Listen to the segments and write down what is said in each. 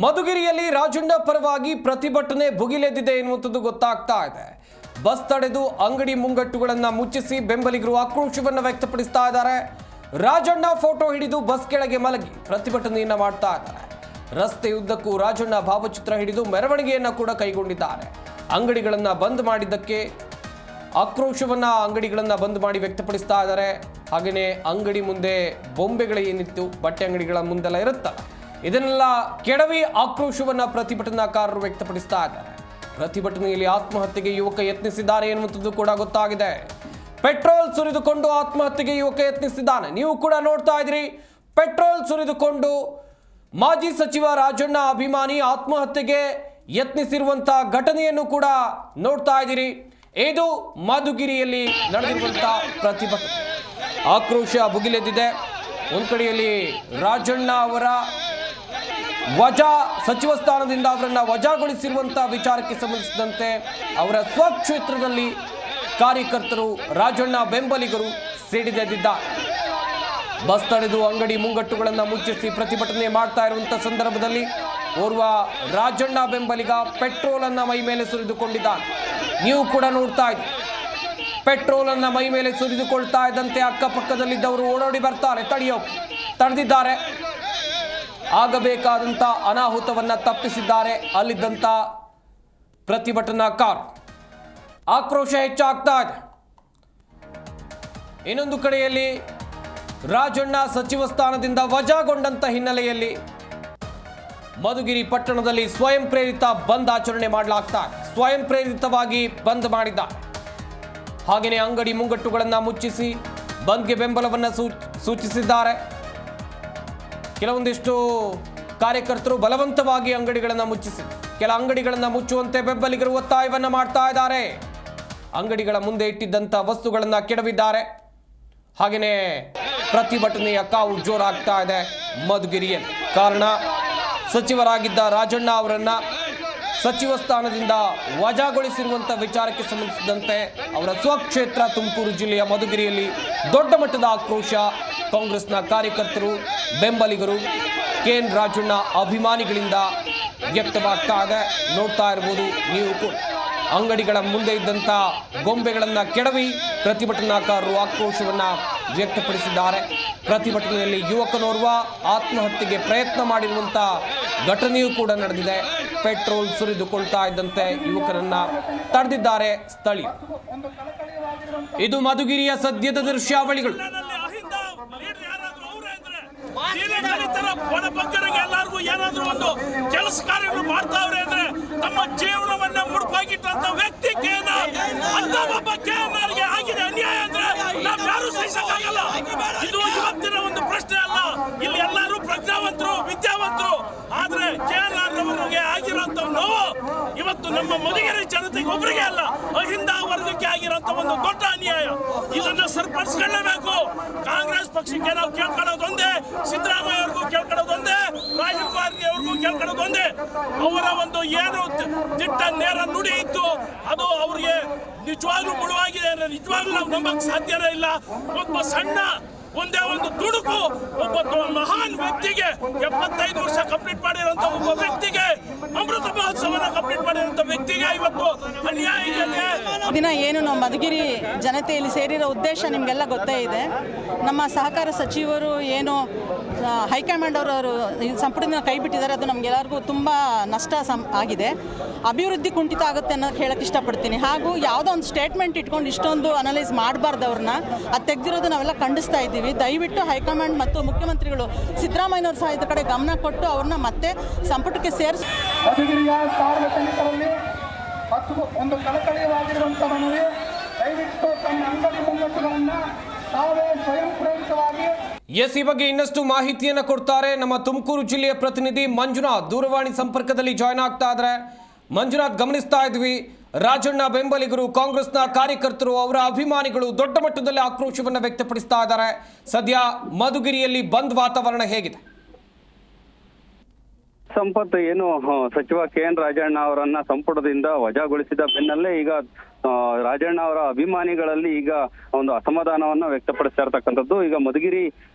ಮಧುಗಿರಿಯಲ್ಲಿ ರಾಜಣ್ಣ ಪರವಾಗಿ ಪ್ರತಿಭಟನೆ ಭುಗಿಲೆದ್ದಿದೆ ಎನ್ನುವಂಥದ್ದು ಗೊತ್ತಾಗ್ತಾ ಇದೆ. ಬಸ್ ತಡೆದು ಅಂಗಡಿ ಮುಂಗಟ್ಟುಗಳನ್ನು ಮುಚ್ಚಿಸಿ ಬೆಂಬಲಿಗರು ಆಕ್ರೋಶವನ್ನು ವ್ಯಕ್ತಪಡಿಸ್ತಾ ಇದ್ದಾರೆ. ರಾಜಣ್ಣ ಫೋಟೋ ಹಿಡಿದು ಬಸ್ ಕೆಳಗೆ ಮಲಗಿ ಪ್ರತಿಭಟನೆಯನ್ನ ಮಾಡ್ತಾ ಇದ್ದಾರೆ. ರಸ್ತೆಯುದ್ದಕ್ಕೂ ರಾಜಣ್ಣ ಭಾವಚಿತ್ರ ಹಿಡಿದು ಮೆರವಣಿಗೆಯನ್ನ ಕೂಡ ಕೈಗೊಂಡಿದ್ದಾರೆ. ಅಂಗಡಿಗಳನ್ನ ಬಂದ್ ಮಾಡಿದ್ದಕ್ಕೆ ಆಕ್ರೋಶವನ್ನ ಅಂಗಡಿಗಳನ್ನ ಬಂದ್ ಮಾಡಿ ವ್ಯಕ್ತಪಡಿಸ್ತಾ ಇದ್ದಾರೆ. ಹಾಗೆಯೇ ಅಂಗಡಿ ಮುಂದೆ ಬೊಂಬೆಗಳು ಏನಿತ್ತು ಬಟ್ಟೆ ಅಂಗಡಿಗಳ ಮುಂದೆಲ್ಲ ಇರುತ್ತಲ್ಲ, ಇದನ್ನೆಲ್ಲ ಕೆಡವಿ ಆಕ್ರೋಶವನ್ನ ಪ್ರತಿಭಟನಾಕಾರರು ವ್ಯಕ್ತಪಡಿಸ್ತಾ ಇದ್ದಾರೆ. ಪ್ರತಿಭಟನೆಯಲ್ಲಿ ಆತ್ಮಹತ್ಯೆಗೆ ಯುವಕ ಯತ್ನಿಸಿದ್ದಾರೆ ಎನ್ನುವಂಥದ್ದು ಕೂಡ ಗೊತ್ತಾಗಿದೆ. ಪೆಟ್ರೋಲ್ ಸುರಿದುಕೊಂಡು ಆತ್ಮಹತ್ಯೆಗೆ ಯುವಕ ಯತ್ನಿಸಿದ್ದಾನೆ. ನೀವು ಕೂಡ ನೋಡ್ತಾ ಇದ್ರಿ, ಪೆಟ್ರೋಲ್ ಸುರಿದುಕೊಂಡು ಮಾಜಿ ಸಚಿವ ರಾಜಣ್ಣ ಅಭಿಮಾನಿ ಆತ್ಮಹತ್ಯೆಗೆ ಯತ್ನಿಸಿರುವಂತಹ ಘಟನೆಯನ್ನು ಕೂಡ ನೋಡ್ತಾ ಇದ್ದೀರಿ. ಇದು ಮಧುಗಿರಿಯಲ್ಲಿ ನಡೆದಿರುವಂತಹ ಪ್ರತಿಭಟನೆ. ಆಕ್ರೋಶ ಭುಗಿಲೆದ್ದಿದೆ. ಒಂದು ಕಡೆಯಲ್ಲಿ ರಾಜಣ್ಣ ಅವರ ವಜಾ, ಸಚಿವ ಸ್ಥಾನದಿಂದ ಅವರನ್ನ ವಜಾಗೊಳಿಸಿರುವಂತಹ ವಿಚಾರಕ್ಕೆ ಸಂಬಂಧಿಸಿದಂತೆ ಅವರ ಸ್ವಕ್ಷೇತ್ರದಲ್ಲಿ ಕಾರ್ಯಕರ್ತರು, ರಾಜಣ್ಣ ಬೆಂಬಲಿಗರು ಸಿಡಿದೆದ್ದಿದ್ದಾರೆ. ಬಸ್ ತಡೆದು ಅಂಗಡಿ ಮುಂಗಟ್ಟುಗಳನ್ನು ಮುಚ್ಚಿಸಿ ಪ್ರತಿಭಟನೆ ಮಾಡ್ತಾ ಇರುವಂತಹ ಸಂದರ್ಭದಲ್ಲಿ ಓರ್ವ ರಾಜಣ್ಣ ಬೆಂಬಲಿಗ ಪೆಟ್ರೋಲ್ ಅನ್ನ ಮೈ ಮೇಲೆ ಸುರಿದುಕೊಂಡಿದ್ದಾನೆ. ನೀವು ಕೂಡ ನೋಡ್ತಾ ಇದ್ದೀರಿ, ಪೆಟ್ರೋಲ್ ಅನ್ನ ಮೈ ಮೇಲೆ ಸುರಿದುಕೊಳ್ತಾ ಇದ್ದಂತೆ ಅಕ್ಕಪಕ್ಕದಲ್ಲಿದ್ದವರು ಓಡೋಡಿ ಬರ್ತಾರೆ, ತಡೆದಿದ್ದಾರೆ. ಆಗಬೇಕಾದಂತ ಅನಾಹುತವನ್ನ ತಪ್ಪಿಸಿದ್ದಾರೆ ಅಲ್ಲಿದ್ದಂತ ಪ್ರತಿಭಟನಾಕಾರ. ಆಕ್ರೋಶ ಹೆಚ್ಚಾಗ್ತಾ ಇದೆ. ಇನ್ನೊಂದು ಕಡೆಯಲ್ಲಿ ರಾಜಣ್ಣ ಸಚಿವ ಸ್ಥಾನದಿಂದ ವಜಾಗೊಂಡಂತ ಹಿನ್ನೆಲೆಯಲ್ಲಿ ಮಧುಗಿರಿ ಪಟ್ಟಣದಲ್ಲಿ ಸ್ವಯಂ ಪ್ರೇರಿತ ಬಂದ್ ಆಚರಣೆ ಮಾಡಲಾಗ್ತಾ ಇದೆ. ಸ್ವಯಂ ಪ್ರೇರಿತವಾಗಿ ಬಂದ್ ಮಾಡಿದ್ದಾರೆ. ಹಾಗೆಯೇ ಅಂಗಡಿ ಮುಂಗಟ್ಟುಗಳನ್ನು ಮುಚ್ಚಿಸಿ ಬಂದ್ಗೆ ಬೆಂಬಲವನ್ನು ಸೂಚಿಸಿದ್ದಾರೆ. ಕೆಲವೊಂದಿಷ್ಟು ಕಾರ್ಯಕರ್ತರು ಬಲವಂತವಾಗಿ ಅಂಗಡಿಗಳನ್ನು ಮುಚ್ಚಿಸಿ ಕೆಲ ಅಂಗಡಿಗಳನ್ನು ಮುಚ್ಚುವಂತೆ ಬೆಂಬಲಿಗರು ಒತ್ತಾಯವನ್ನು ಮಾಡ್ತಾ ಇದ್ದಾರೆ. ಅಂಗಡಿಗಳ ಮುಂದೆ ಇಟ್ಟಿದ್ದಂಥ ವಸ್ತುಗಳನ್ನು ಕೆಡವಿದ್ದಾರೆ. ಹಾಗೆಯೇ ಪ್ರತಿಭಟನೆಯ ಕಾವು ಜೋರಾಗ್ತಾ ಇದೆ ಮಧುಗಿರಿಯಲ್ಲಿ. ಕಾರಣ, ಸಚಿವರಾಗಿದ್ದ ರಾಜಣ್ಣ ಅವರನ್ನ ಸಚಿವ ಸ್ಥಾನದಿಂದ ವಜಾಗೊಳಿಸಿರುವಂಥ ವಿಚಾರಕ್ಕೆ ಸಂಬಂಧಿಸಿದಂತೆ ಅವರ ಸ್ವಕ್ಷೇತ್ರ ತುಮಕೂರು ಜಿಲ್ಲೆಯ ಮಧುಗಿರಿಯಲ್ಲಿ ದೊಡ್ಡ ಮಟ್ಟದ ಆಕ್ರೋಶ ಕಾಂಗ್ರೆಸ್ನ ಕಾರ್ಯಕರ್ತರು, ಬೆಂಬಲಿಗರು, ಕೆಎನ್ ರಾಜಣ್ಣ ಅಭಿಮಾನಿಗಳಿಂದ ವ್ಯಕ್ತವಾಗ್ತಾ ಇದೆ. ನೋಡ್ತಾ ಇರ್ಬೋದು ನೀವು ಕೂಡ. ಅಂಗಡಿಗಳ ಮುಂದೆ ಇದ್ದಂಥ ಗೊಂಬೆಗಳನ್ನು ಕೆಡವಿ ಪ್ರತಿಭಟನಾಕಾರರು ಆಕ್ರೋಶವನ್ನು ವ್ಯಕ್ತಪಡಿಸಿದ್ದಾರೆ. ಪ್ರತಿಭಟನೆಯಲ್ಲಿ ಯುವಕನೋರ್ವ ಆತ್ಮಹತ್ಯೆಗೆ ಪ್ರಯತ್ನ ಮಾಡಿರುವಂಥ ಘಟನೆಯೂ ಕೂಡ ನಡೆದಿದೆ. ಪೆಟ್ರೋಲ್ ಸುರಿದುಕೊಳ್ತಾ ಇದ್ದಂತೆ ಯುವಕರನ್ನ ತಡೆದಿದ್ದಾರೆ ಸ್ಥಳೀಯರು. ಇದು ಮಧುಗಿರಿಯ ಸದ್ಯದ ದೃಶ್ಯಾವಳಿಗಳು. ಎಲ್ಲರಿಗೂ ಏನಾದ್ರೂ ಒಂದು ಕೆಲಸ ಕಾರ್ಯಗಳು ಮಾಡ್ತಾವ್ರೆ ಅಂದ್ರೆ ತಮ್ಮ ಜೀವನವನ್ನ ಮುಡುಪಾಗಿಟ್ಟಂತ ವ್ಯಕ್ತಿ ಅಂತ ಒಬ್ಬ ಕೆಎನ್ಆರ್ಗೆ ಆಗಿದೆ ಅನ್ಯಾಯ ಅಂದ್ರೆ ನಾವು ಯಾರು ಸಹಿಸಕ್ಕಾಗಲ್ಲ. ಇದು ಇವತ್ತಿನ ಒಂದು ಪ್ರಶ್ನೆ ಅಲ್ಲ. ಇಲ್ಲಿ ಎಲ್ಲರೂ ಪ್ರಜ್ಞಾವಂತರು, ವಿದ್ಯಾವಂತರು. ಆದ್ರೆ ಕೆಎನ್ಆರ್ ಅವರಿಗೆ ಆಗಿರುವಂತ ನೋವು ಇವತ್ತು ನಮ್ಮ ಮಧುಗಿರಿ ಜನತೆಗೆ ಒಬ್ಬರಿಗೆ ಅಲ್ಲ, ಅಹಿಂದ ವರ್ಗಕ್ಕೆ ಆಗಿರುವಂತ ಒಂದು ದೊಡ್ಡ ಅನ್ಯಾಯ. ಇದನ್ನ ಸರಿಪಡಿಸ್ಕೊಳ್ಳಬೇಕು. ಕಾಂಗ್ರೆಸ್ ಪಕ್ಷಕ್ಕೆ ನಾವು ಕೇಳ್ಕೊಳ್ಳೋದೊಂದೇ, ಸಿದ್ದರಾಮಯ್ಯ ಅವ್ರಿಗೂ ಕೇಳ್ಕೊಳ್ಳೋದೊಂದೇ, ರಾಹುಲ್ ಗಾಂಧಿ ಅವ್ರಿಗೂ ಕೇಳ್ಕೊಳ್ಳೋದೊಂದೇ. ಅವರ ಒಂದು ಏನು ದಿಟ್ಟ ನೇರ ನುಡಿ ಇತ್ತು ಅದು ಅವ್ರಿಗೆ ನಿಜವಾಗ್ಲೂ ಮುಳುವಾಗಿದೆ. ನಿಜವಾಗ್ಲೂ ನಾವು ನಂಬಕ್ ಸಾಧ್ಯನೇ ಇಲ್ಲ. ಒಬ್ಬ ಸಣ್ಣ ಒಂದೇ ಒಂದು ತುಡುಕು ಒಬ್ಬ ಮಹಾನ್ ವ್ಯಕ್ತಿಗೆ 75 ವರ್ಷ ಕಂಪ್ಲೀಟ್ ಮಾಡಿರುವಂತ ಒಬ್ಬ ವ್ಯಕ್ತಿಗೆ, ಅಮೃತ ಮಹೋತ್ಸವನ ಕಂಪ್ಲೀಟ್ ಮಾಡಿರುವಂತ ವ್ಯಕ್ತಿಗೆ ಇವತ್ತು ಅನ್ಯಾಯ ಇದೆ. ದಿನ ಏನು ನಾವು ಮಧುಗಿರಿ ಜನತೆಯಲ್ಲಿ ಸೇರಿರೋ ಉದ್ದೇಶ ನಿಮಗೆಲ್ಲ ಗೊತ್ತೇ ಇದೆ. ನಮ್ಮ ಸಹಕಾರ ಸಚಿವರು ಏನು ಹೈಕಮಾಂಡ್ ಅವರು ಸಂಪುಟದಿಂದ ಕೈ ಬಿಟ್ಟಿದ್ದಾರೆ, ಅದು ನಮಗೆಲ್ಲರಿಗೂ ತುಂಬ ನಷ್ಟ ಆಗಿದೆ. ಅಭಿವೃದ್ಧಿ ಕುಂಠಿತ ಆಗುತ್ತೆ ಅನ್ನೋದು ಹೇಳಕ್ಕೆ ಇಷ್ಟಪಡ್ತೀನಿ. ಹಾಗೂ ಯಾವುದೋ ಒಂದು ಸ್ಟೇಟ್ಮೆಂಟ್ ಇಟ್ಕೊಂಡು ಇಷ್ಟೊಂದು ಅನಲೈಸ್ ಮಾಡಬಾರ್ದು. ಅವ್ರನ್ನ ಅದು ತೆಗೆದಿರೋದು ನಾವೆಲ್ಲ ಖಂಡಿಸ್ತಾ ಇದ್ದೀವಿ. ದಯವಿಟ್ಟು ಹೈಕಮಾಂಡ್ ಮತ್ತು ಮುಖ್ಯಮಂತ್ರಿಗಳು ಸಿದ್ದರಾಮಯ್ಯನವರು ಸಹ ಇದ್ರ ಕಡೆ ಗಮನ ಕೊಟ್ಟು ಅವ್ರನ್ನ ಮತ್ತೆ ಸಂಪುಟಕ್ಕೆ ಸೇರಿಸಿ. ಮಧುಗಿರಿಯ ಸಾರ್ವಜನಿಕರಲ್ಲಿ ಒಂದು ಕಳಕಳಿಯಾಗಿರುವಂಥ ಮನವಿ, ದಯವಿಟ್ಟು ತಮ್ಮ ಅಂಗಡಿ ಮುಂಗಟ್ಟುಗಳನ್ನು ತಾವೇ ಸ್ವಯಂ ಪ್ರೇರಿತವಾಗಿ. ಈ ಬಗ್ಗೆ ಇನ್ನಷ್ಟು ಮಾಹಿತಿಯನ್ನು ಕೊಡ್ತಾರೆ ನಮ್ಮ ತುಮಕೂರು ಜಿಲ್ಲೆಯ ಪ್ರತಿನಿಧಿ ಮಂಜುನಾಥ್. ದೂರವಾಣಿ ಸಂಪರ್ಕದಲ್ಲಿ ಜಾಯ್ನ್ ಆಗ್ತಾ ಇದ್ದಾರೆ. ಮಂಜುನಾಥ್, ಗಮನಿಸ್ತಾ ಇದ್ವಿ, ರಾಜಣ್ಣ ಬೆಂಬಲಿಗರು, ಕಾಂಗ್ರೆಸ್ನ ಕಾರ್ಯಕರ್ತರು, ಅವರ ಅಭಿಮಾನಿಗಳು ದೊಡ್ಡ ಮಟ್ಟದಲ್ಲಿ ಆಕ್ರೋಶವನ್ನು ವ್ಯಕ್ತಪಡಿಸ್ತಾ ಇದ್ದಾರೆ. ಸದ್ಯ ಮಧುಗಿರಿಯಲ್ಲಿ ಬಂದ್ ವಾತಾವರಣ ಹೇಗಿದೆ? ಸಂಪತ್, ಏನು ಸಚಿವ ಕೆಎನ್ ರಾಜಣ್ಣ ಅವರನ್ನ ಸಂಪುಟದಿಂದ ವಜಾಗೊಳಿಸಿದ ಬೆನ್ನಲ್ಲೇ ಈಗ ರಾಜಣ್ಣ ಅವರ ಅಭಿಮಾನಿಗಳಲ್ಲಿ ಈಗ ಒಂದು ಅಸಮಾಧಾನವನ್ನ ವ್ಯಕ್ತಪಡಿಸ್ತಾ ಇರ್ತಕ್ಕಂಥದ್ದು. ಈಗ ಮಧುಗಿರಿ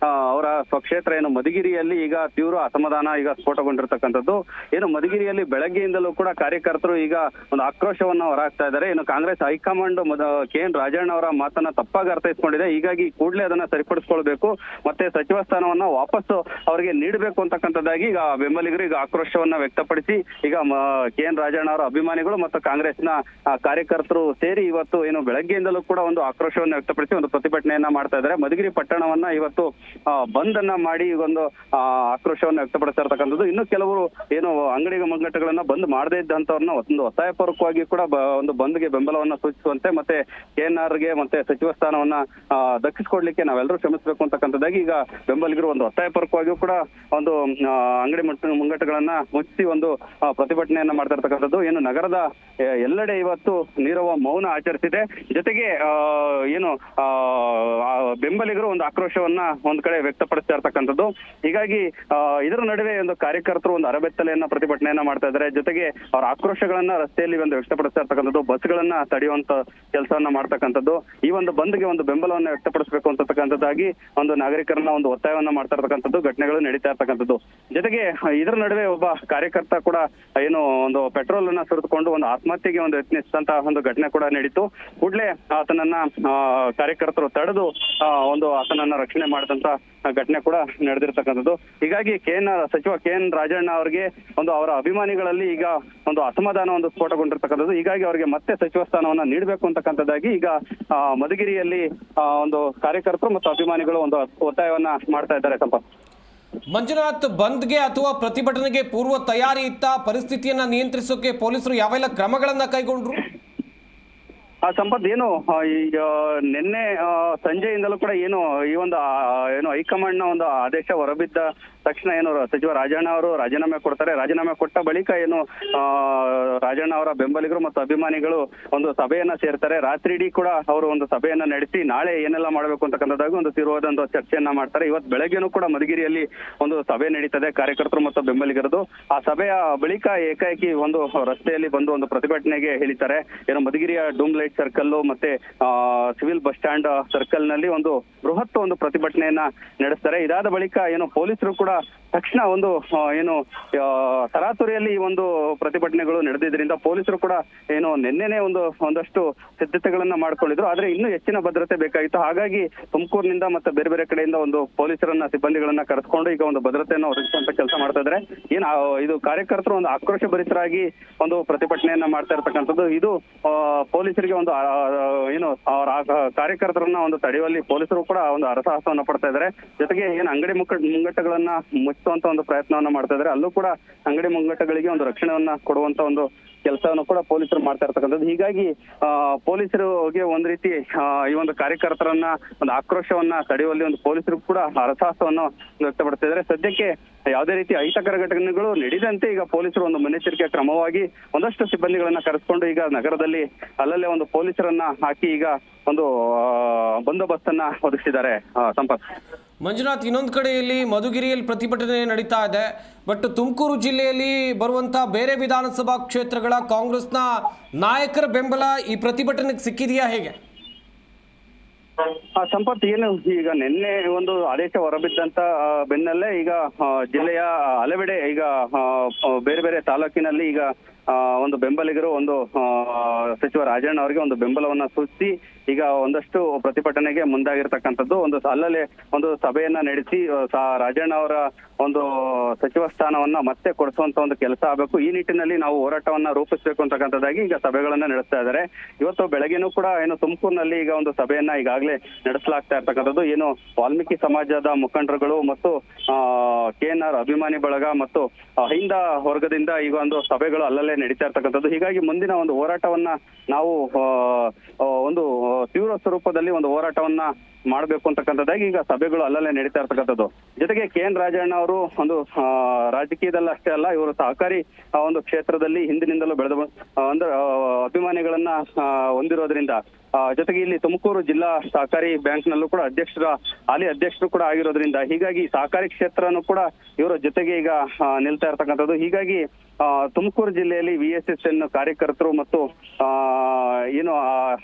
ಅವರ ಸ್ವಕ್ಷೇತ್ರ ಏನು ಮಧುಗಿರಿಯಲ್ಲಿ ಈಗ ತೀವ್ರ ಅಸಮಾಧಾನ ಈಗ ಸ್ಫೋಟಗೊಂಡಿರ್ತಕ್ಕಂಥದ್ದು. ಏನು ಮಧುಗಿರಿಯಲ್ಲಿ ಬೆಳಗ್ಗೆಯಿಂದಲೂ ಕೂಡ ಕಾರ್ಯಕರ್ತರು ಈಗ ಒಂದು ಆಕ್ರೋಶವನ್ನ ಹೊರಹಾಕ್ತಾ ಇದ್ದಾರೆ. ಏನು ಕಾಂಗ್ರೆಸ್ ಹೈಕಮಾಂಡ್ KN ರಾಜಣ್ಣ ಅವರ ಮಾತನ್ನ ತಪ್ಪಾಗಿ ಅರ್ಥೈಸ್ಕೊಂಡಿದೆ. ಹೀಗಾಗಿ ಕೂಡಲೇ ಅದನ್ನ ಸರಿಪಡಿಸ್ಕೊಳ್ಬೇಕು, ಮತ್ತೆ ಸಚಿವ ಸ್ಥಾನವನ್ನ ವಾಪಸ್ ಅವರಿಗೆ ನೀಡಬೇಕು ಅಂತಕ್ಕಂಥದ್ದಾಗಿ ಈಗ ಬೆಂಬಲಿಗರು ಈಗ ಆಕ್ರೋಶವನ್ನ ವ್ಯಕ್ತಪಡಿಸಿ ಈಗ KN ರಾಜಣ್ಣ ಅವರ ಅಭಿಮಾನಿಗಳು ಮತ್ತು ಕಾಂಗ್ರೆಸ್ನ ಕಾರ್ಯಕರ್ತರು ಸೇರಿ ಇವತ್ತು ಏನು ಬೆಳಗ್ಗೆಯಿಂದಲೂ ಕೂಡ ಒಂದು ಆಕ್ರೋಶವನ್ನು ವ್ಯಕ್ತಪಡಿಸಿ ಒಂದು ಪ್ರತಿಭಟನೆಯನ್ನ ಮಾಡ್ತಾ ಇದ್ದಾರೆ. ಮಧುಗಿರಿ ಪಟ್ಟಣವನ್ನ ಇವತ್ತು ಬಂದ್ ಅನ್ನ ಮಾಡಿ ಒಂದು ಆಕ್ರೋಶವನ್ನು ವ್ಯಕ್ತಪಡಿಸ್ತಾ ಇರ್ತಕ್ಕಂಥದ್ದು. ಇನ್ನು ಕೆಲವರು ಏನು ಅಂಗಡಿ ಮುಂಗಟ್ಟುಗಳನ್ನ ಬಂದ್ ಮಾಡದೇ ಇದ್ದಂತವ್ರನ್ನ ಒಂದು ಒತ್ತಾಯಪೂರ್ವಕವಾಗಿ ಕೂಡ ಒಂದು ಬಂದ್ಗೆ ಬೆಂಬಲವನ್ನ ಸೂಚಿಸುವಂತೆ ಮತ್ತೆ KNR ಗೆ ಮತ್ತೆ ಸಚಿವ ಸ್ಥಾನವನ್ನ ದಕ್ಕಿಸ್ಕೊಡ್ಲಿಕ್ಕೆ ನಾವೆಲ್ಲರೂ ಶ್ರಮಿಸಬೇಕು ಅಂತಕ್ಕಂಥದ್ದಾಗಿ ಈಗ ಬೆಂಬಲಿಗರು ಒಂದು ಒತ್ತಾಯಪೂರ್ವಕವಾಗಿಯೂ ಕೂಡ ಒಂದು ಅಂಗಡಿ ಮುಂಗಟ್ಟುಗಳನ್ನ ಮುಚ್ಚಿಸಿ ಒಂದು ಪ್ರತಿಭಟನೆಯನ್ನ ಮಾಡ್ತಾ ಇರ್ತಕ್ಕಂಥದ್ದು. ಏನು ನಗರದ ಎಲ್ಲೆಡೆ ಇವತ್ತು ನೀರವ ಮೌನ ಆಚರಿಸಿದೆ. ಜೊತೆಗೆ ಏನು ಬೆಂಬಲಿಗರು ಒಂದು ಆಕ್ರೋಶವನ್ನ ಒಂದ್ ಕಡೆ ವ್ಯಕ್ತಪಡಿಸ್ತಾ ಇರ್ತಕ್ಕಂಥದ್ದು. ಹೀಗಾಗಿ ಇದರ ನಡುವೆ ಒಂದು ಕಾರ್ಯಕರ್ತರು ಒಂದು ಅರಬೆತ್ತಲೆಯನ್ನ ಪ್ರತಿಭಟನೆಯನ್ನ ಮಾಡ್ತಾ ಇದ್ದಾರೆ. ಜೊತೆಗೆ ಅವರ ಆಕ್ರೋಶಗಳನ್ನ ರಸ್ತೆಯಲ್ಲಿ ಒಂದು ವ್ಯಕ್ತಪಡಿಸ್ತಾ ಇರ್ತಕ್ಕಂಥದ್ದು, ಬಸ್ಗಳನ್ನ ತಡೆಯುವಂತ ಕೆಲಸವನ್ನ ಮಾಡ್ತಕ್ಕಂಥದ್ದು, ಈ ಒಂದು ಬಂದ್ಗೆ ಒಂದು ಬೆಂಬಲವನ್ನ ವ್ಯಕ್ತಪಡಿಸಬೇಕು ಅಂತಕ್ಕಂಥದ್ದಾಗಿ ಒಂದು ನಾಗರಿಕರನ್ನ ಒಂದು ಒತ್ತಾಯವನ್ನ ಮಾಡ್ತಾ ಇರ್ತಕ್ಕಂಥದ್ದು ಘಟನೆಗಳು ನಡೀತಾ ಇರ್ತಕ್ಕಂಥದ್ದು. ಜೊತೆಗೆ ಇದರ ನಡುವೆ ಒಬ್ಬ ಕಾರ್ಯಕರ್ತ ಕೂಡ ಏನು ಒಂದು ಪೆಟ್ರೋಲ್ ಅನ್ನ ಸುರಿದುಕೊಂಡು ಒಂದು ಆತ್ಮಹತ್ಯೆಗೆ ಒಂದು ಯತ್ನಿಸಿದಂತಹ ಒಂದು ಘಟನೆ ಕೂಡ ನಡೀತು. ಕೂಡಲೇ ಆತನನ್ನ ಕಾರ್ಯಕರ್ತರು ತಡೆದು ಒಂದು ಆತನನ್ನ ರಕ್ಷಣೆ ಮಾಡಿದಂತ ಘಟನೆ ಕೂಡ ನಡೆದಿರ್ತಕ್ಕಂಥದ್ದು. ಹೀಗಾಗಿ ಸಚಿವ KN ರಾಜಣ್ಣ ಅವರಿಗೆ ಒಂದು ಅವರ ಅಭಿಮಾನಿಗಳಲ್ಲಿ ಈಗ ಒಂದು ಅಸಮಾಧಾನ ಒಂದು ಸ್ಫೋಟಗೊಂಡಿರ್ತಕ್ಕಂಥದ್ದು. ಹೀಗಾಗಿ ಅವರಿಗೆ ಮತ್ತೆ ಸಚಿವ ಸ್ಥಾನವನ್ನ ನೀಡಬೇಕು ಅಂತಕ್ಕಂಥದ್ದಾಗಿ ಈಗ ಮಧುಗಿರಿಯಲ್ಲಿ ಒಂದು ಕಾರ್ಯಕರ್ತರು ಮತ್ತು ಅಭಿಮಾನಿಗಳು ಒಂದು ಒತ್ತಾಯವನ್ನ ಮಾಡ್ತಾ ಇದ್ದಾರೆ. ಸಂಪತ್. ಮಂಜುನಾಥ್, ಬಂದ್ಗೆ ಅಥವಾ ಪ್ರತಿಭಟನೆಗೆ ಪೂರ್ವ ತಯಾರಿ ಇತ್ತ? ಪರಿಸ್ಥಿತಿಯನ್ನ ನಿಯಂತ್ರಿಸೋಕೆ ಪೊಲೀಸರು ಯಾವೆಲ್ಲ ಕ್ರಮಗಳನ್ನ ಕೈಗೊಂಡ್ರು? ಸಂಪತ್, ಏನು ಈಗ ನಿನ್ನೆ ಸಂಜೆಯಿಂದಲೂ ಕೂಡ ಏನು ಈ ಒಂದು ಏನು ಹೈಕಮಾಂಡ್ ನ ಒಂದು ಆದೇಶ ಹೊರಬಿದ್ದ ತಕ್ಷಣ ಏನು ಸಚಿವ ರಾಜಣ್ಣ ಅವರು ರಾಜೀನಾಮೆ ಕೊಡ್ತಾರೆ. ರಾಜೀನಾಮೆ ಕೊಟ್ಟ ಬಳಿಕ ಏನು ರಾಜಣ್ಣ ಅವರ ಬೆಂಬಲಿಗರು ಮತ್ತು ಅಭಿಮಾನಿಗಳು ಒಂದು ಸಭೆಯನ್ನ ಸೇರ್ತಾರೆ. ರಾತ್ರಿ ಇಡೀ ಕೂಡ ಅವರು ಒಂದು ಸಭೆಯನ್ನ ನಡೆಸಿ ನಾಳೆ ಏನೆಲ್ಲ ಮಾಡಬೇಕು ಅಂತಕ್ಕಂಥದ್ದಾಗಿ ಒಂದು ತೀವ್ರವಾದ ಒಂದು ಚರ್ಚೆಯನ್ನ ಮಾಡ್ತಾರೆ. ಇವತ್ತು ಬೆಳಗ್ಗೆನೂ ಕೂಡ ಮಧುಗಿರಿಯಲ್ಲಿ ಒಂದು ಸಭೆ ನಡೀತದೆ ಕಾರ್ಯಕರ್ತರು ಮತ್ತು ಬೆಂಬಲಿಗರದು. ಆ ಸಭೆಯ ಬಳಿಕ ಏಕಾಏಕಿ ಒಂದು ರಸ್ತೆಯಲ್ಲಿ ಬಂದು ಒಂದು ಪ್ರತಿಭಟನೆಗೆ ಹೇಳಿದ್ದಾರೆ. ಏನು ಮಧುಗಿರಿಯ ಡೂಮ್ ಲೈಟ್ ಸರ್ಕಲ್ ಮತ್ತೆ ಸಿವಿಲ್ ಬಸ್ ಸ್ಟ್ಯಾಂಡ್ ಸರ್ಕಲ್ ನಲ್ಲಿ ಒಂದು ಬೃಹತ್ ಒಂದು ಪ್ರತಿಭಟನೆಯನ್ನ ನಡೆಸ್ತಾರೆ. ಇದಾದ ಬಳಿಕ ಏನು ಪೊಲೀಸರು ಕೂಡ ತಕ್ಷಣ ಒಂದು ಏನು ತರಾತುರಿಯಲ್ಲಿ ಈ ಒಂದು ಪ್ರತಿಭಟನೆಗಳು ನಡೆದಿದ್ರಿಂದ ಪೊಲೀಸರು ಕೂಡ ಏನು ನಿನ್ನೆನೆ ಒಂದಷ್ಟು ಸಿದ್ಧತೆಗಳನ್ನ ಮಾಡ್ಕೊಂಡಿದ್ರು. ಆದ್ರೆ ಇನ್ನೂ ಹೆಚ್ಚಿನ ಭದ್ರತೆ ಬೇಕಾಗಿತ್ತು. ಹಾಗಾಗಿ ತುಮಕೂರಿನಿಂದ ಮತ್ತೆ ಬೇರೆ ಬೇರೆ ಕಡೆಯಿಂದ ಒಂದು ಪೊಲೀಸರನ್ನ ಸಿಬ್ಬಂದಿಗಳನ್ನ ಕರೆಸ್ಕೊಂಡು ಈಗ ಒಂದು ಭದ್ರತೆಯನ್ನು ಒದಗಿಸುವಂತ ಕೆಲಸ ಮಾಡ್ತಾ ಇದ್ದಾರೆ. ಇದು ಕಾರ್ಯಕರ್ತರು ಒಂದು ಆಕ್ರೋಶ ಭರಿತರಾಗಿ ಒಂದು ಪ್ರತಿಭಟನೆಯನ್ನ ಮಾಡ್ತಾ ಇರ್ತಕ್ಕಂಥದ್ದು. ಇದು ಪೊಲೀಸರಿಗೆ ಒಂದು ಏನು ಅವರ ಕಾರ್ಯಕರ್ತರನ್ನ ಒಂದು ತಡೆಯುವಲ್ಲಿ ಪೊಲೀಸರು ಕೂಡ ಒಂದು ಹರಸಾಹಸವನ್ನ ಪಡ್ತಾ ಇದ್ದಾರೆ. ಜೊತೆಗೆ ಏನು ಅಂಗಡಿ ಮುಂಗಟ್ಟುಗಳನ್ನ ಮುಚ್ಚುವಂತ ಒಂದು ಪ್ರಯತ್ನವನ್ನ ಮಾಡ್ತಾ ಇದ್ದಾರೆ. ಅಲ್ಲೂ ಕೂಡ ಅಂಗಡಿ ಮುಂಗಟ್ಟುಗಳಿಗೆ ಒಂದು ರಕ್ಷಣೆಯನ್ನ ಕೊಡುವಂತ ಒಂದು ಕೆಲಸವನ್ನು ಕೂಡ ಪೊಲೀಸರು ಮಾಡ್ತಾ ಇರ್ತಕ್ಕಂಥದ್ದು. ಹೀಗಾಗಿ ಪೊಲೀಸರಿಗೆ ಒಂದ್ ರೀತಿ ಈ ಒಂದು ಕಾರ್ಯಕರ್ತರನ್ನ ಒಂದು ಆಕ್ರೋಶವನ್ನ ತಡೆಯುವಲ್ಲಿ ಒಂದು ಪೊಲೀಸರು ಕೂಡ ಹರಸಾಹಸವನ್ನು ವ್ಯಕ್ತಪಡ್ತಾ ಇದ್ದಾರೆ. ಸದ್ಯಕ್ಕೆ ಯಾವುದೇ ರೀತಿ ಅಹಿತಕರ ಘಟನೆಗಳು ನಡೆದಂತೆ ಈಗ ಪೊಲೀಸರು ಒಂದು ಮುನ್ನೆಚ್ಚರಿಕೆ ಕ್ರಮವಾಗಿ ಒಂದಷ್ಟು ಸಿಬ್ಬಂದಿಗಳನ್ನ ಕರೆಸ್ಕೊಂಡು ಈಗ ನಗರದಲ್ಲಿ ಅಲ್ಲಲ್ಲೇ ಒಂದು ಪೊಲೀಸರನ್ನ ಹಾಕಿ ಈಗ ಒಂದು ಬಂದೋಬಸ್ತ್ ಅನ್ನ ಒದಗಿಸಿದ್ದಾರೆ. ಸಂಪತ್. ಮಂಜುನಾಥ್, ಇನ್ನೊಂದು ಕಡೆಯಲ್ಲಿ ಮಧುಗಿರಿಯಲ್ಲಿ ಪ್ರತಿಭಟನೆ ನಡೀತಾ ಇದೆ. ಬಟ್ ತುಮಕೂರು ಜಿಲ್ಲೆಯಲ್ಲಿ ಬರುವಂತ ಬೇರೆ ವಿಧಾನಸಭಾ ಕ್ಷೇತ್ರಗಳ ಕಾಂಗ್ರೆಸ್ನ ನಾಯಕರ ಬೆಂಬಲ ಈ ಪ್ರತಿಭಟನೆಗೆ ಸಿಕ್ಕಿದೆಯಾ, ಹೇಗೆ? ಸಂಪತ್, ಏನು ಈಗ ನಿನ್ನೆ ಒಂದು ಆದೇಶ ಹೊರಬಿದ್ದಂತ ಬೆನ್ನಲ್ಲೇ ಈಗ ಜಿಲ್ಲೆಯ ಹಲವೆಡೆ ಈಗ ಬೇರೆ ಬೇರೆ ತಾಲೂಕಿನಲ್ಲಿ ಈಗ ಒಂದು ಬೆಂಬಲಿಗರು ಒಂದು ಸಚಿವ ರಾಜಣ್ಣ ಅವರಿಗೆ ಒಂದು ಬೆಂಬಲವನ್ನ ಸೂಚಿಸಿ ಈಗ ಒಂದಷ್ಟು ಪ್ರತಿಭಟನೆಗೆ ಮುಂದಾಗಿರ್ತಕ್ಕಂಥದ್ದು. ಒಂದು ಅಲ್ಲಲ್ಲೇ ಒಂದು ಸಭೆಯನ್ನ ನಡೆಸಿ ರಾಜಣ್ಣ ಅವರ ಒಂದು ಸಚಿವ ಸ್ಥಾನವನ್ನ ಮತ್ತೆ ಕೊಡಿಸುವಂತ ಒಂದು ಕೆಲಸ ಆಗಬೇಕು, ಈ ನಿಟ್ಟಿನಲ್ಲಿ ನಾವು ಹೋರಾಟವನ್ನ ರೂಪಿಸಬೇಕು ಅಂತಕ್ಕಂಥದ್ದಾಗಿ ಈಗ ಸಭೆಗಳನ್ನ ನಡೆಸ್ತಾ ಇದ್ದಾರೆ. ಇವತ್ತು ಬೆಳಗ್ಗೆನೂ ಕೂಡ ಏನು ತುಮಕೂರಿನಲ್ಲಿ ಈಗ ಒಂದು ಸಭೆಯನ್ನ ಈಗಾಗಲೇ ನಡೆಸಲಾಗ್ತಾ ಇರ್ತಕ್ಕಂಥದ್ದು. ಏನು ವಾಲ್ಮೀಕಿ ಸಮಾಜದ ಮುಖಂಡರುಗಳು ಮತ್ತು KNR ಅಭಿಮಾನಿ ಬಳಗ ಮತ್ತು ಹಿಂದ ವರ್ಗದಿಂದ ಈಗ ಒಂದು ಸಭೆಗಳು ಅಲ್ಲಲ್ಲೇ ನಡೀತಾ ಇರ್ತಕ್ಕಂಥದ್ದು. ಹೀಗಾಗಿ ಮುಂದಿನ ಒಂದು ಹೋರಾಟವನ್ನ ನಾವು ಒಂದು ತೀವ್ರ ಸ್ವರೂಪದಲ್ಲಿ ಒಂದು ಹೋರಾಟವನ್ನ ಮಾಡಬೇಕು ಅಂತಕ್ಕಂಥದ್ದಾಗಿ ಈಗ ಸಭೆಗಳು ಅಲ್ಲಲ್ಲೇ ನಡೀತಾ ಇರ್ತಕ್ಕಂಥದ್ದು. ಜೊತೆಗೆ KN ರಾಜಣ್ಣ ಅವರು ಒಂದು ರಾಜಕೀಯದಲ್ಲಿ ಅಷ್ಟೇ ಅಲ್ಲ, ಇವರು ಸಹಕಾರಿ ಒಂದು ಕ್ಷೇತ್ರದಲ್ಲಿ ಹಿಂದಿನಿಂದಲೂ ಬೆಳೆದ ಅಂದ್ರೆ ಅಭಿಮಾನಿಗಳನ್ನ ಹೊಂದಿರೋದ್ರಿಂದ ಜೊತೆಗೆ ಇಲ್ಲಿ ತುಮಕೂರು ಜಿಲ್ಲಾ ಸಹಕಾರಿ ಬ್ಯಾಂಕ್ ನಲ್ಲೂ ಕೂಡ ಹಾಲಿ ಅಧ್ಯಕ್ಷರು ಕೂಡ ಆಗಿರೋದ್ರಿಂದ ಹೀಗಾಗಿ ಸಹಕಾರಿ ಕ್ಷೇತ್ರನೂ ಕೂಡ ಇವರ ಜೊತೆಗೆ ಈಗ ನಿಲ್ತಾ ಇರ್ತಕ್ಕಂಥದ್ದು. ಹೀಗಾಗಿ ತುಮಕೂರು ಜಿಲ್ಲೆಯಲ್ಲಿ VSSN ಕಾರ್ಯಕರ್ತರು ಮತ್ತು ಏನು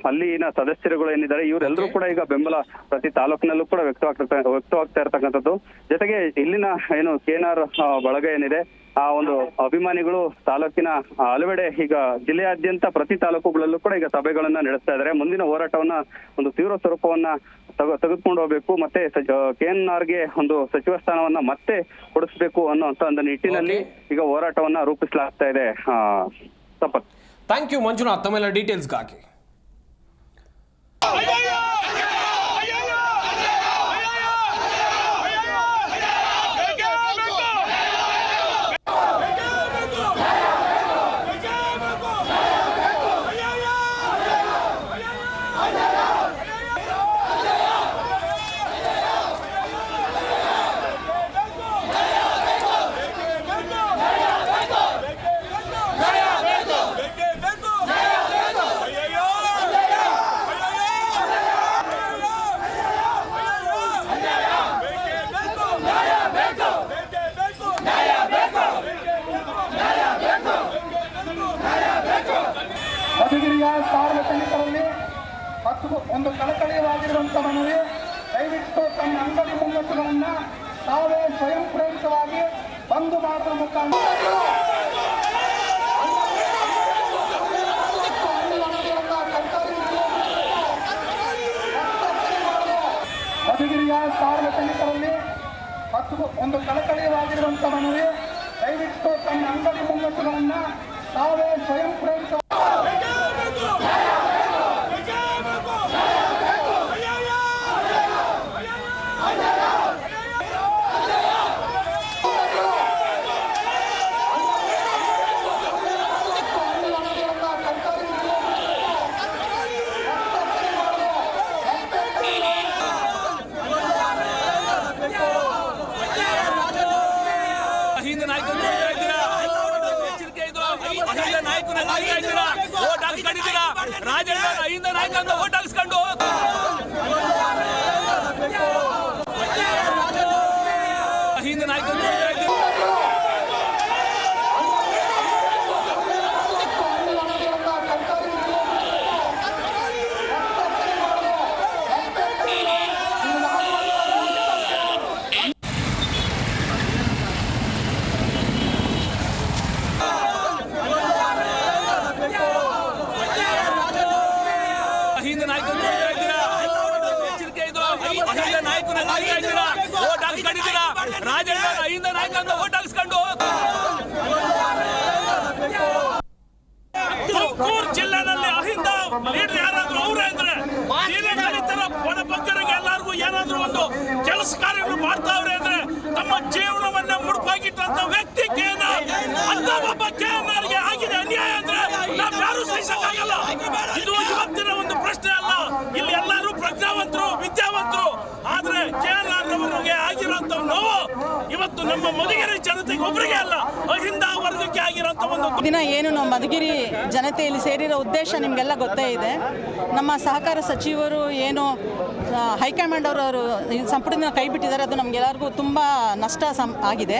ಅಲ್ಲಿನ ಸದಸ್ಯರುಗಳು ಏನಿದ್ದಾರೆ ಇವರೆಲ್ಲರೂ ಕೂಡ ಈಗ ಬೆಂಬಲ ಪ್ರತಿ ತಾಲೂಕಿನಲ್ಲೂ ಕೂಡ ವ್ಯಕ್ತವಾಗ್ತಾ ಇರ್ತಕ್ಕಂಥದ್ದು. ಜೊತೆಗೆ ಇಲ್ಲಿನ ಏನು KNR ಬಳಗ ಏನಿದೆ ಆ ಒಂದು ಅಭಿಮಾನಿಗಳು ತಾಲೂಕಿನ ಹಲವೆಡೆ ಈಗ ಜಿಲ್ಲೆಯಾದ್ಯಂತ ಪ್ರತಿ ತಾಲೂಕುಗಳಲ್ಲೂ ಕೂಡ ಈಗ ಸಭೆಗಳನ್ನ ನಡೆಸ್ತಾ ಇದ್ದಾರೆ. ಮುಂದಿನ ಹೋರಾಟವನ್ನ ಒಂದು ತೀವ್ರ ಸ್ವರೂಪವನ್ನ ತೆಗೆದುಕೊಂಡು ಹೋಗ್ಬೇಕು, ಮತ್ತೆ KNRಗೆ ಒಂದು ಸಚಿವ ಸ್ಥಾನವನ್ನ ಮತ್ತೆ ಕೊಡಿಸ್ಬೇಕು ಅನ್ನುವಂತ ಒಂದು ನಿಟ್ಟಿನಲ್ಲಿ ಈಗ ಹೋರಾಟವನ್ನ ರೂಪಿಸಲಾಗ್ತಾ ಇದೆ. ಸಂಪತ್, ಥ್ಯಾಂಕ್ ಯು ಮಂಜುನಾಥ್ ತಮ್ಮೆಲ್ಲ ಡೀಟೇಲ್ಸ್ಗಾಗಿ. ಮಧುಗಿರಿಯ ಸಾರ್ವಜನಿಕರಲ್ಲಿ ಒಂದು ಕಳಕಳಿಯಾಗಿರುವಂತಹ ಮನವಿ, ದಯವಿಟ್ಟು ತಮ್ಮ ಅಂಗಡಿ ಮುಂಗಟ್ಟುಗಳನ್ನ ತಾವೇ ಸ್ವಯಂ ಪ್ರೇರಿತವಾಗಿ ಬಂದು ಮಾಡುವ ಮುಖಾಂತರ ಮಧುಗಿರಿಯ ಸಾರ್ವಜನಿಕರಲ್ಲಿ ಒಂದು ಕಳಕಳಿಯಾಗಿರುವಂತಹ ಮನವಿ, ದಯವಿಟ್ಟು ತಮ್ಮ ಅಂಗಡಿ ಮುಂಗಟ್ಟುಗಳನ್ನ ತಾವೇ ಸ್ವಯಂ ಪ್ರೇರಿತ ರಾಜಣ್ಣ ಅಹಿಂದ ನಾಯಕ ಅಂತ ಓಟ್ ಹಾಕಿಸ್ಕೊಂಡು ಅಹಿಂದ ನಾಯಕ ಓಟ್ ಹಾಕಿಸ್ಕೊಂಡಿದ್ದೀರಾ ರಾಜಣ್ಣ ಅಹಿಂದ ನಾಯಕ ಅಂತ ಓಟ್ ಹಾಕಿಸ್ಕೊಂಡು ತುಮಕೂರು ಜಿಲ್ಲೆನಲ್ಲಿ ಅಹಿಂದ ಲೀಡರ್ ಯಾರಾದ್ರೂ ಅವರೇ ಅಂದ್ರೆ ದಲಿತರ ಬಡಬಗ್ಗರಿಗೆ ಎಲ್ಲರಿಗೂ ಏನಾದ್ರೂ ಒಂದು ಕೆಲಸ ಕಾರ್ಯಗಳು ಮಾಡ್ತಾವ್ರೆ ಅಂದ್ರೆ ತಮ್ಮ ಜೀವನವನ್ನ ಮುಡುಪಾಗಿಟ್ಟಂತ ವ್ಯಕ್ತಿ KNR. ಅಂತ ಒಬ್ಬ KNRಗೆ ಆಗಿದೆ ಅನ್ಯಾಯ ಅಂದ್ರೆ ನಾವು ಯಾರು ಸಹಿಸಕ್ಕಾಗಲ್ಲ. ಇದು ಇವತ್ತಿನ ಒಂದು ಪ್ರಶ್ನೆ ಅಲ್ಲ, ಇಲ್ಲಿ ಎಲ್ಲರೂ ಪ್ರಜ್ಞಾವಂತರು ವಿದ್ಯಾವಂತರು. ಆದ್ರೆ KNR ಅವರಿಗೆ ಆಗಿರುವಂತ ನೋವು ಇವತ್ತು ನಮ್ಮ ಮಧುಗಿರಿ ಜನತೆಗೆ ಒಬ್ಬರಿಗೆ ಅಲ್ಲ, ಅಹಿಂದ ವರ್ಗಕ್ಕೆ ಆಗಿರುವಂತ ಒಂದು ದಿನ ಏನು ನಾವು ಮಧುಗಿರಿ ಜನತೆಯಲ್ಲಿ ಸೇರಿರೋ ಉದ್ದೇಶ ನಿಮಗೆಲ್ಲ ಗೊತ್ತೇ ಇದೆ. ನಮ್ಮ ಸಹಕಾರ ಸಚಿವರು ಏನು ಹೈಕಮಾಂಡ್ ಅವರು ಸಂಪುಟದಿಂದ ಕೈ ಬಿಟ್ಟಿದ್ದಾರೆ, ಅದು ನಮಗೆಲ್ಲರಿಗೂ ತುಂಬ ನಷ್ಟ ಆಗಿದೆ.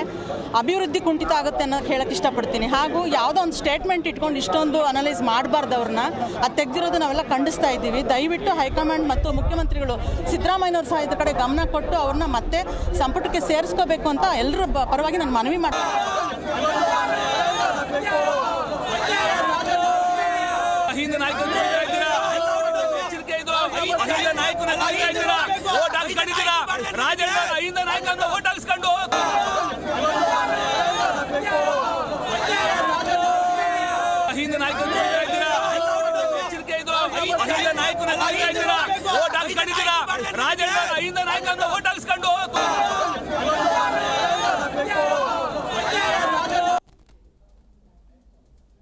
ಅಭಿವೃದ್ಧಿ ಕುಂಠಿತ ಆಗುತ್ತೆ ಅನ್ನೋದು ಹೇಳಕ್ಕೆ ಇಷ್ಟಪಡ್ತೀನಿ. ಹಾಗೂ ಯಾವುದೋ ಒಂದು ಸ್ಟೇಟ್ಮೆಂಟ್ ಇಟ್ಕೊಂಡು ಇಷ್ಟೊಂದು ಅನಲೈಸ್ ಮಾಡಬಾರ್ದು ಅವ್ರನ್ನ. ಅದು ತೆಗೆದಿರೋದು ನಾವೆಲ್ಲ ಖಂಡಿಸ್ತಾ ಇದ್ದೀವಿ. ದಯವಿಟ್ಟು ಹೈಕಮಾಂಡ್ ಮತ್ತು ಮುಖ್ಯಮಂತ್ರಿಗಳು ಸಿದ್ದರಾಮಯ್ಯನವ್ರ ಸಹ ಇದ್ರ ಕಡೆ ಗಮನ ಕೊಟ್ಟು ಅವ್ರನ್ನ ಮತ್ತೆ ಸಂಪುಟಕ್ಕೆ ಸೇರಿಸ್ಕೋಬೇಕು ಅಂತ ಎಲ್ಲರ ಪರವಾಗಿ ನಾನು ಮನವಿ ಮಾಡ್ತೀನಿ. ಓಟ್ ಹಾಕಿಸ್ಕೊಂಡಿದ್ದೀರಾ ರಾಜಣ್ಣ ಅಹಿಂದ ನಾಯಕ ಅಂತ ಓಟ್ ಹಾಕಿಸ್ಕೊಂಡು ಅಹಿಂದ ನಾಯಕ ಓಟ್ ಹಾಕಿಸ್ಕೊಂಡಿದ್ದೀರಾ ರಾಜಣ್ಣ ಅಹಿಂದ ನಾಯಕ ಅಂತ ಓಟ್